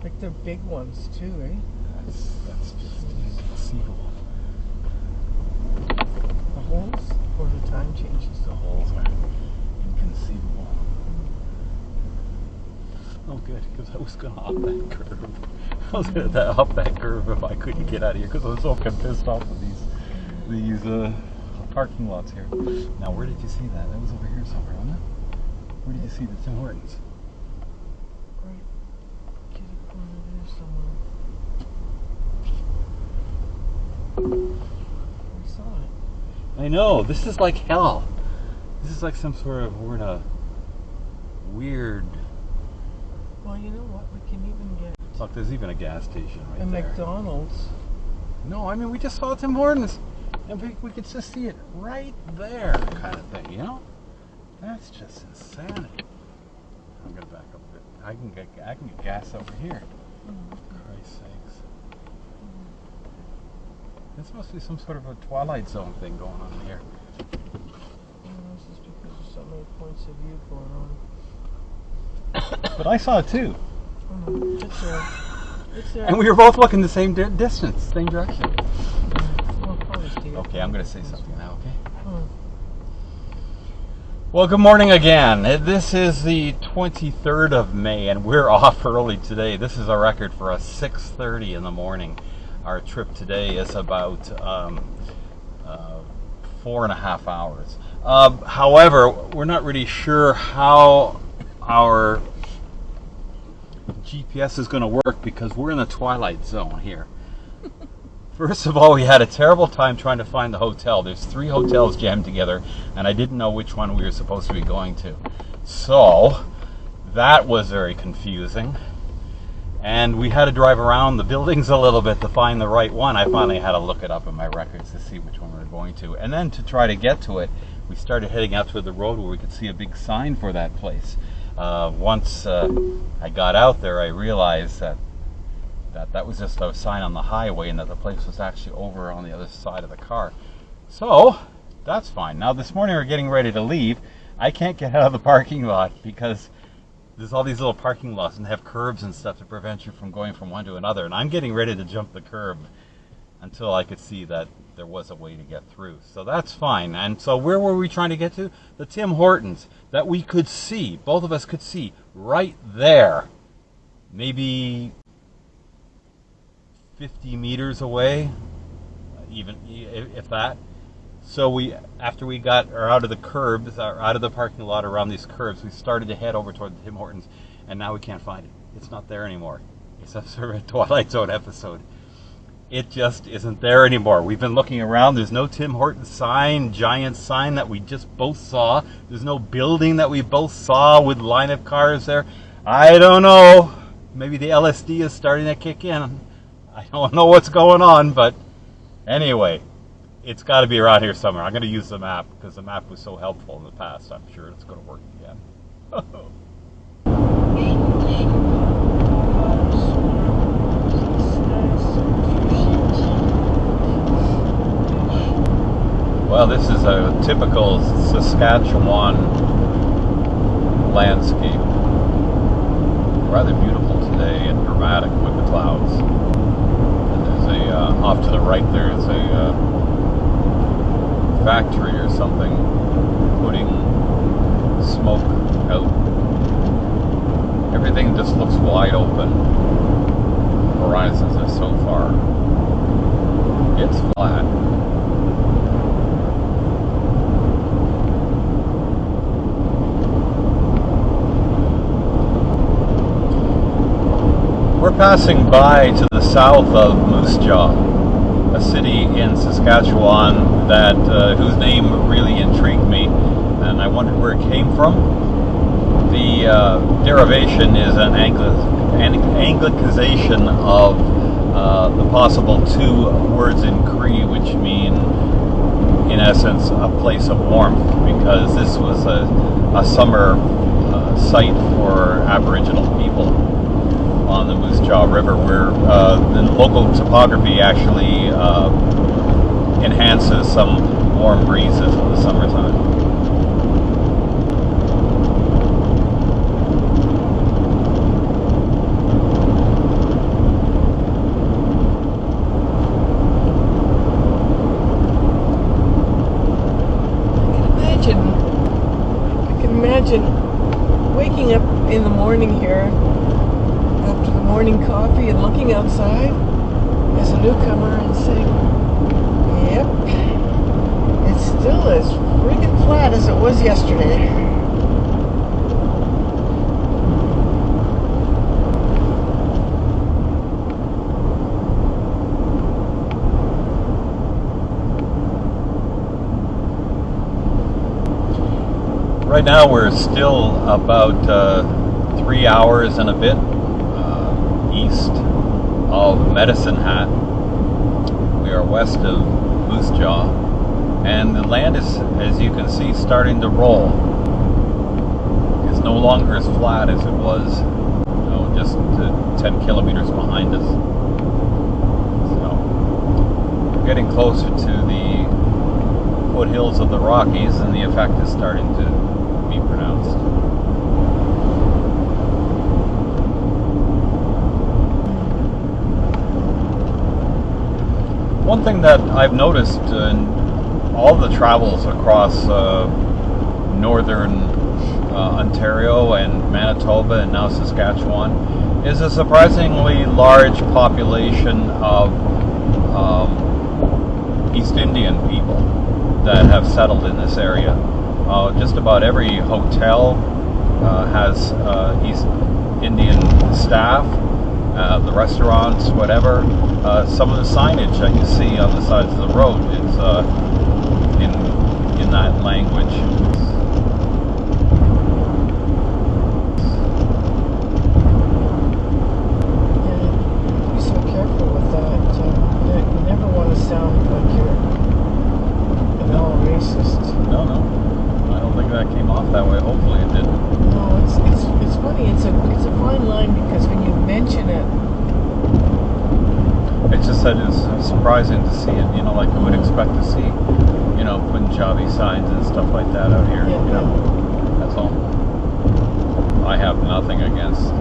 Like they're big ones too, eh? That's just inconceivable. The holes or the time changes? The holes are inconceivable. Oh good, because I was going to up that curve. I was going to up that curve if I couldn't get out of here because I was so pissed off with these parking lots here. Now where did you see that? That was over here somewhere, wasn't it? Where did you see the Tim Hortons? Right. Get a corner there somewhere. I saw it. I know, this is like hell. This is like some sort of, we're in a weird... Well, you know what? We can even get Look, there's even a gas station right a there. McDonald's. No, I mean, we just saw Tim Hortons. And we could just see it right there, kind of thing, you know? That's just insanity. I'm gonna back up a bit. I can get gas over here. Christ's sakes. This must be some sort of a Twilight Zone thing going on here. This is because there's so many points of view going on. But I saw it too. It's there. It's there. And we were both looking the same distance, same direction. Well, probably Steve. Okay, I'm gonna say something now, okay? Oh. Well, good morning again. This is the 23rd of May, and we're off early today. This is a record for us, 6:30 in the morning. Our trip today is about 4.5 hours. However, we're not really sure how our GPS is going to work because we're in the Twilight Zone here. First of all, we had a terrible time trying to find the hotel. There's 3 hotels jammed together, and I didn't know which one we were supposed to be going to. So, that was very confusing. And we had to drive around the buildings a little bit to find the right one. I finally had to look it up in my records to see which one we were going to. And then to try to get to it, we started heading out to the road where we could see a big sign for that place. Once I got out there, I realized that was just a sign on the highway and that the place was actually over on the other side of the car. So, that's fine. Now this morning we're getting ready to leave. I can't get out of the parking lot because there's all these little parking lots and have curbs and stuff to prevent you from going from one to another. And I'm getting ready to jump the curb until I could see that there was a way to get through. So that's fine. And so where were we trying to get to? The Tim Hortons that we could see, both of us could see right there. Maybe 50 meters away, even if that. So after we got out of the curbs, or out of the parking lot around these curbs, we started to head over toward the Tim Hortons, and now we can't find it. It's not there anymore. It's some sort of a Twilight Zone episode. It just isn't there anymore. We've been looking around. There's no Tim Hortons sign, giant sign that we just both saw. There's no building that we both saw with line of cars there. I don't know. Maybe the LSD is starting to kick in. I don't know what's going on, but anyway, it's got to be around here somewhere. I'm going to use the map because the map was so helpful in the past. I'm sure it's going to work again. Well, this is a typical Saskatchewan landscape. Rather beautiful today and dramatic with the clouds. And there's off to the right there's a factory or something putting smoke out. Everything just looks wide open. Horizons are so far. It's flat. We're We're passing by to the south of Moose Jaw, a city in Saskatchewan that whose name really intrigued me, and I wondered where it came from. The derivation is an anglicization of the possible two words in Cree, which mean, in essence, a place of warmth, because this was a summer site for Aboriginal people on the Moose Jaw River, where the local topography actually enhances some warm breezes in the summertime. I can imagine waking up in the morning here after the morning coffee and looking outside as a newcomer and saying, yep, it's still as friggin' flat as it was yesterday. Right now we're still about 3 hours and a bit east of Medicine Hat. We are west of Moose Jaw, and the land is, as you can see, starting to roll. It's no longer as flat as it was, just 10 kilometers behind us. So we're getting closer to the foothills of the Rockies, and the effect is starting to be pronounced. One thing that I've noticed in all the travels across northern Ontario and Manitoba and now Saskatchewan is a surprisingly large population of East Indian people that have settled in this area. Just about every hotel has East Indian staff, the restaurants, whatever. Some of the signage that you see on the sides of the road is in that language. Yeah, be so careful with that. You never want to sound like you're at all racist. No. I don't think that came off that way. Hopefully it didn't. No, it's funny. It's a fine line, because when you mention it, It's just that it's surprising to see it, like you would expect to see, Punjabi signs and stuff like that out here, That's all. I have nothing against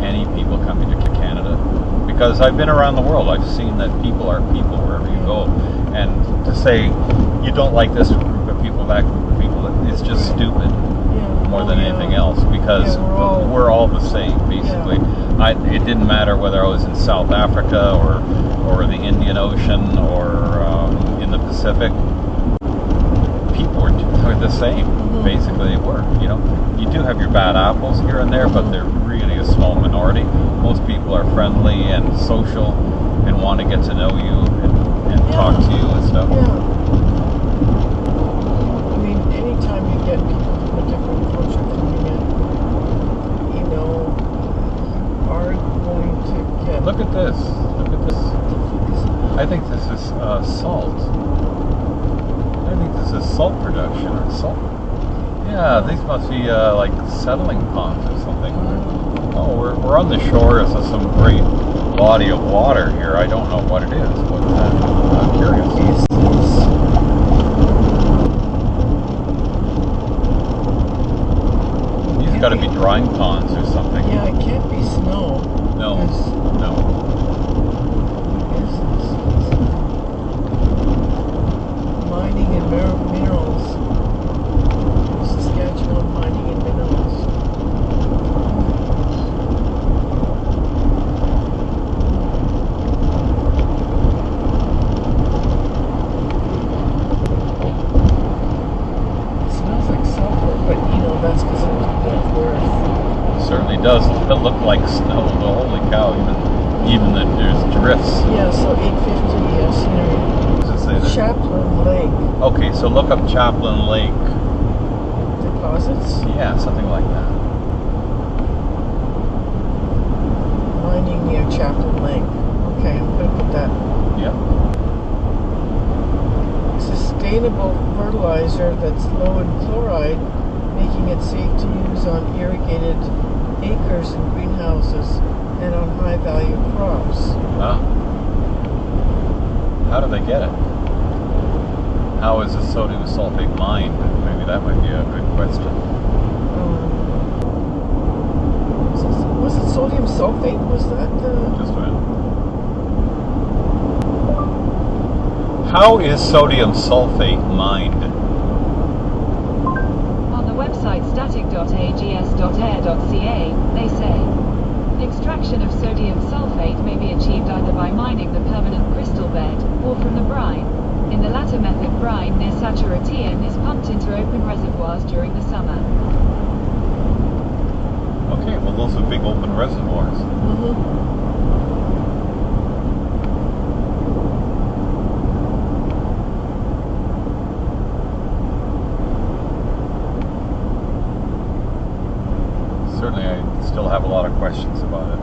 any people coming to Canada, because I've been around the world. I've seen that people are people wherever you go. And to say you don't like this group of people, that group of people, it's just stupid. More than anything else, because we're all the same, basically. It didn't matter whether I was in South Africa or the Indian Ocean or in the Pacific. People are the same, basically. They were. You do have your bad apples here and there, but they're really a small minority. Most people are friendly and social and want to get to know you and talk to you and stuff. I mean, anytime you get people from a different culture coming in, you are going to get... Look at this. I think this is salt. I think this is salt production or salt. Yeah, these must be like settling ponds or something. Oh, we're on the shores of some great body of water here. I don't know what it is, but I'm curious. These got to be drying ponds or something. Yeah, it can't be snow. No. Mining and minerals. Saskatchewan mining and minerals. It smells like sulfur, but that's because of the earth. It certainly does. It look like snow. Holy cow! Even even that there's drifts. Yeah, so 850 scenery. What does it say there? Chaplin Lake Okay, so look up Chaplin Lake. deposits. Yeah, something like that. Mining near Chaplin Lake. Okay, I'm going to put that. Yep. Sustainable fertilizer that's low in chloride, making it safe to use on irrigated acres in greenhouses and on high-value crops. Huh? How do they get it? How is the sodium sulfate mined? Maybe that might be a good question. Was it sodium sulfate? Was that the... Just a minute. How is sodium sulfate mined? On the website static.ags.air.ca, they say, extraction of sodium sulfate may be achieved either by mining the permanent crystal bed, or from the brine. In the latter method, brine near saturation is pumped into open reservoirs during the summer. Okay, well those are big open reservoirs. Mm-hmm. Certainly I still have a lot of questions about it.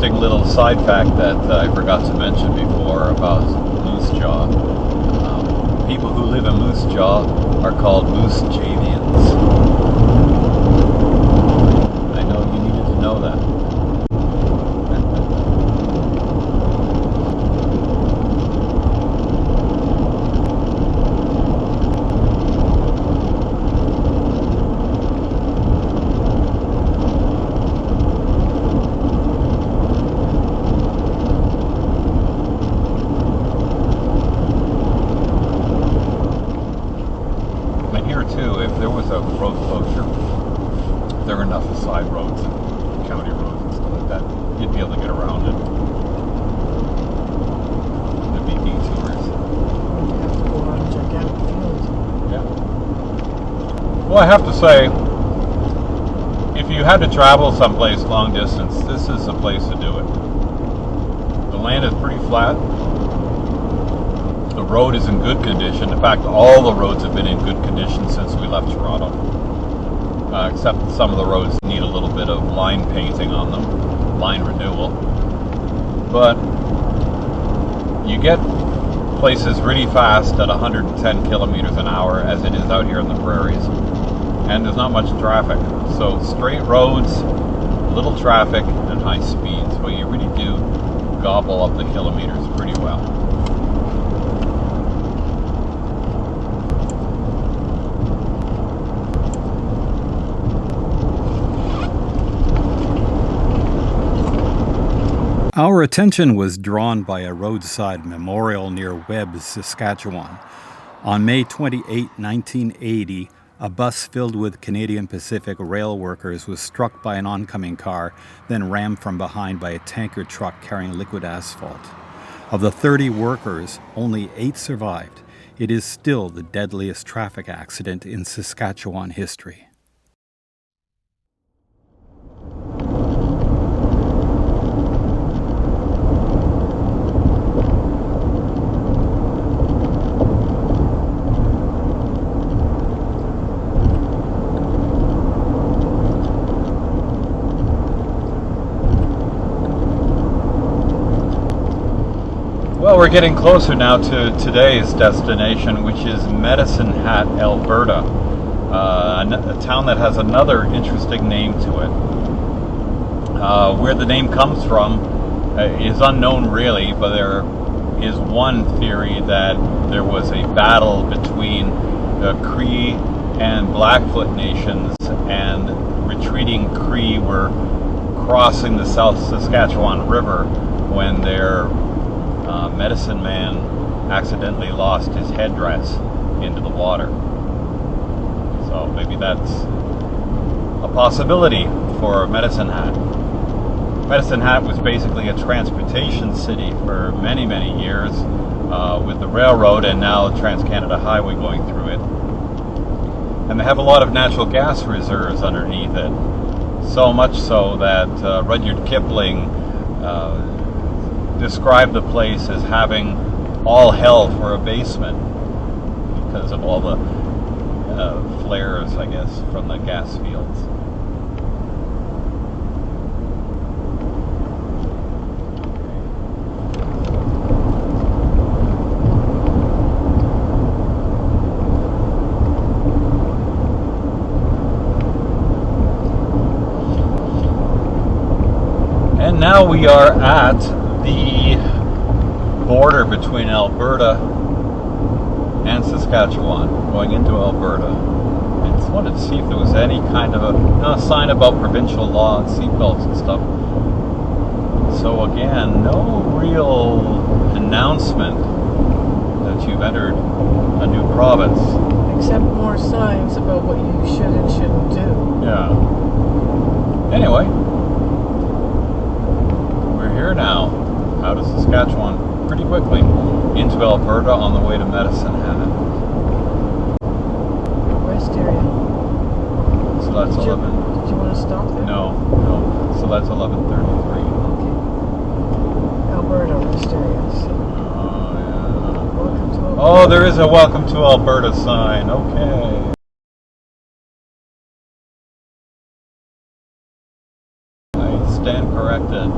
Little side fact that I forgot to mention before about Moose Jaw. People who live in Moose Jaw are called Moose Javians. I know you needed to know that. If there was a road closure, there are enough side roads and county roads and stuff like that, you'd be able to get around it. There'd be detours. You have to go around a gigantic field. Yeah. Well, I have to say, if you had to travel someplace long distance, this is the place to do it. The land is pretty flat. The road is in good condition. In fact, all the roads have been in good condition since we left Toronto. Except some of the roads need a little bit of line painting on them, line renewal. But you get places really fast at 110 kilometers an hour, as it is out here in the prairies, and there's not much traffic. So straight roads, little traffic, and high speeds. Well, you really do gobble up the kilometers pretty well. Our attention was drawn by a roadside memorial near Webb, Saskatchewan. On May 28, 1980, a bus filled with Canadian Pacific rail workers was struck by an oncoming car, then rammed from behind by a tanker truck carrying liquid asphalt. Of the 30 workers, only 8 survived. It is still the deadliest traffic accident in Saskatchewan history. Well, we're getting closer now to today's destination, which is Medicine Hat, Alberta, a town that has another interesting name to it. Where the name comes from is unknown really, but there is one theory that there was a battle between the Cree and Blackfoot nations, and retreating Cree were crossing the South Saskatchewan River when their medicine man accidentally lost his headdress into the water. So maybe that's a possibility for Medicine Hat. Medicine Hat was basically a transportation city for many, many years with the railroad and now the Trans-Canada Highway going through it. And they have a lot of natural gas reserves underneath it. So much so that Rudyard Kipling described the place as having all hell for a basement because of all the flares, I guess, from the gas fields. And now we are at the border between Alberta and Saskatchewan, going into Alberta. I just wanted to see if there was any kind of a sign about provincial law and seatbelts and stuff. So again, no real announcement that you've entered a new province. Except more signs about what you should and shouldn't do. Yeah. Anyway, we're here now. Out of Saskatchewan pretty quickly into Alberta on the way to Medicine Hat. Rest area. So that's 11. Did you want to stop there? No. So that's 11:33. Okay. Alberta rest area. So. Oh yeah. Welcome to Alberta. Oh, there is a welcome to Alberta sign. Okay. I stand corrected.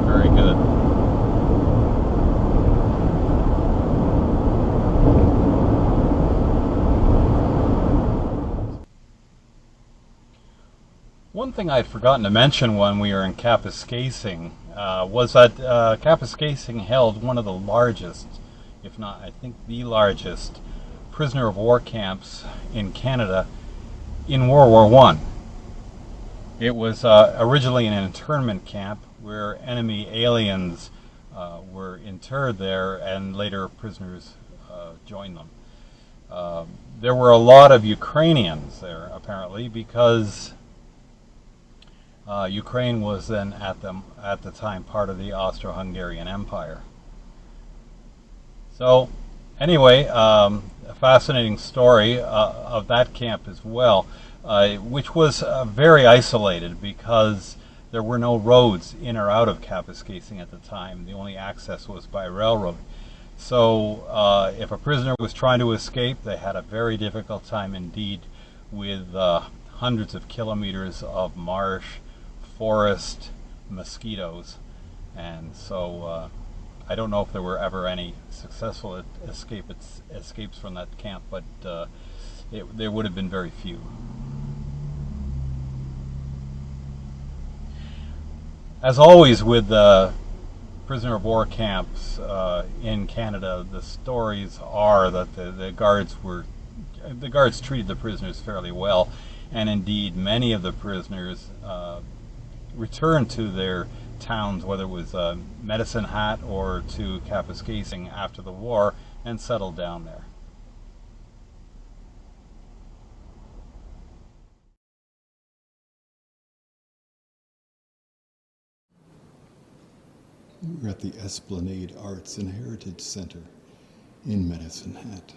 Very good. One thing I'd forgotten to mention when we were in Kapuskasing was that Kapuskasing held one of the largest, if not, I think the largest, prisoner of war camps in Canada in World War I. It was originally an internment camp where enemy aliens were interred there, and later prisoners joined them. There were a lot of Ukrainians there, apparently, because Ukraine was then at the time part of the Austro-Hungarian Empire. So, anyway, a fascinating story of that camp as well, which was very isolated because there were no roads in or out of Kapuskasing at the time. The only access was by railroad. So if a prisoner was trying to escape, they had a very difficult time indeed with hundreds of kilometers of marsh, forest, mosquitoes. And so I don't know if there were ever any successful escapes from that camp, but there would have been very few. As always with prisoner of war camps in Canada, the stories are that the guards treated the prisoners fairly well, and indeed many of the prisoners returned to their towns, whether it was Medicine Hat or to Kapuskasing after the war, and settled down there. We're at the Esplanade Arts and Heritage Center in Medicine Hat.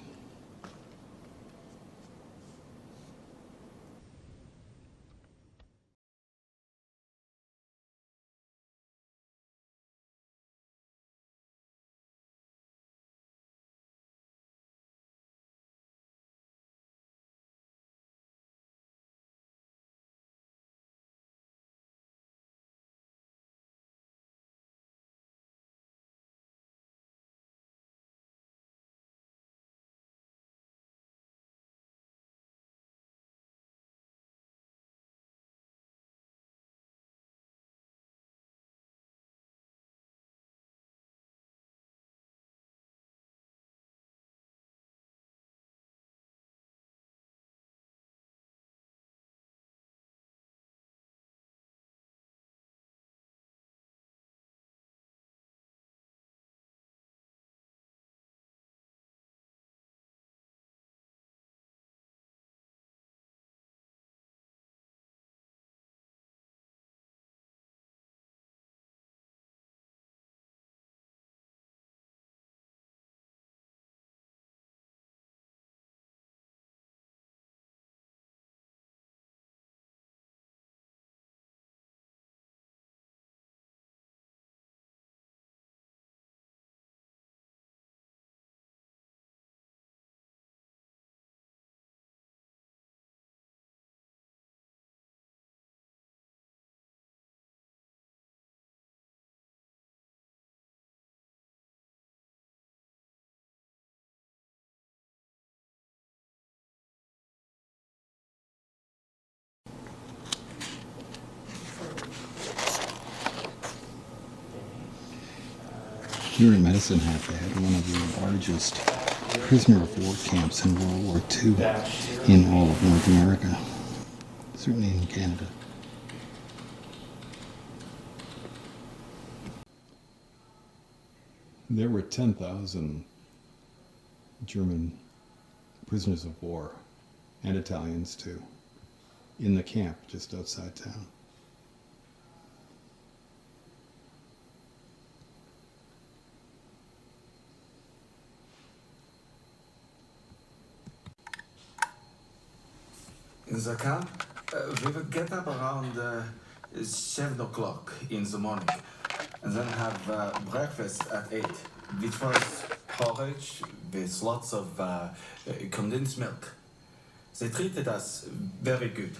Here in Medicine Hat, they had one of the largest prisoner of war camps in World War II in all of North America, certainly in Canada. There were 10,000 German prisoners of war, and Italians too, in the camp just outside town. In the camp, we would get up around 7 o'clock in the morning and then have breakfast at 8, which was porridge with lots of condensed milk. They treated us very good.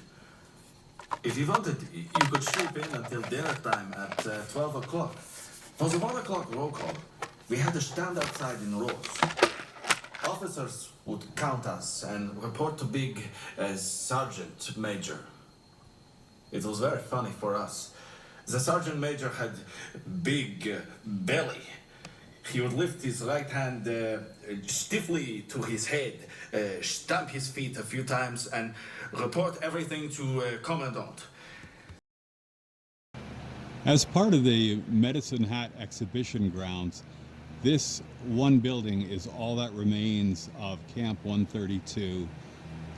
If you wanted, you could sleep in until dinner time at 12 o'clock. For the 1 o'clock roll call, we had to stand outside in rows. Officers would count us and report to big sergeant major. It was very funny for us. The sergeant major had big belly. He would lift his right hand stiffly to his head, stamp his feet a few times, and report everything to commandant. As part of the Medicine Hat exhibition grounds, this one building is all that remains of Camp 132,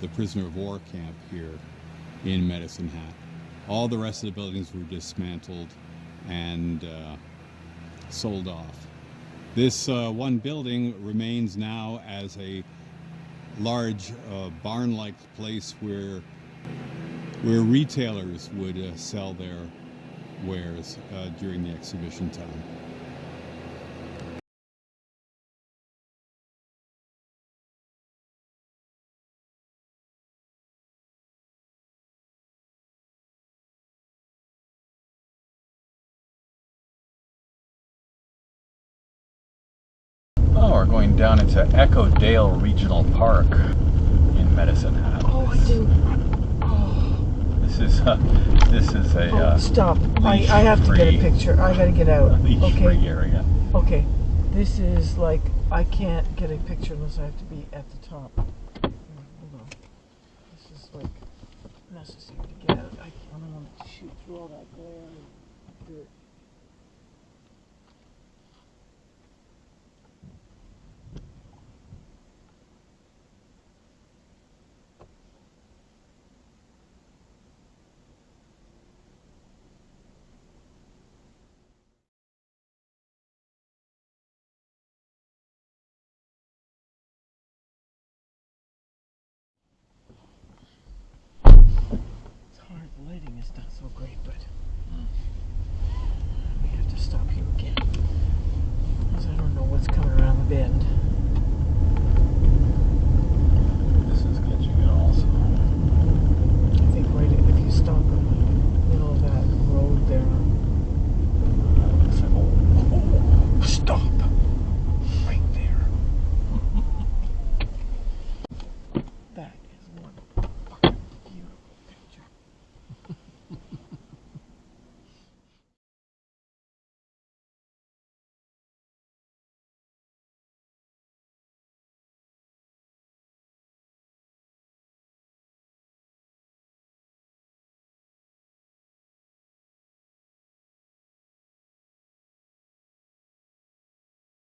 the prisoner of war camp here in Medicine Hat. All the rest of the buildings were dismantled and sold off. This one building remains now as a large barn-like place where retailers would sell their wares during the exhibition time. Oh, we're going down into Echo Dale Regional Park in Medicine Hat. Oh, I do. Oh. This is a Stop. I have to get a picture. I gotta get out. leash-free area. Okay. This is like, I can't get a picture unless I have to be at the top. Hold on. This is like necessary to get out. I I don't want to shoot through all that glare and dirt.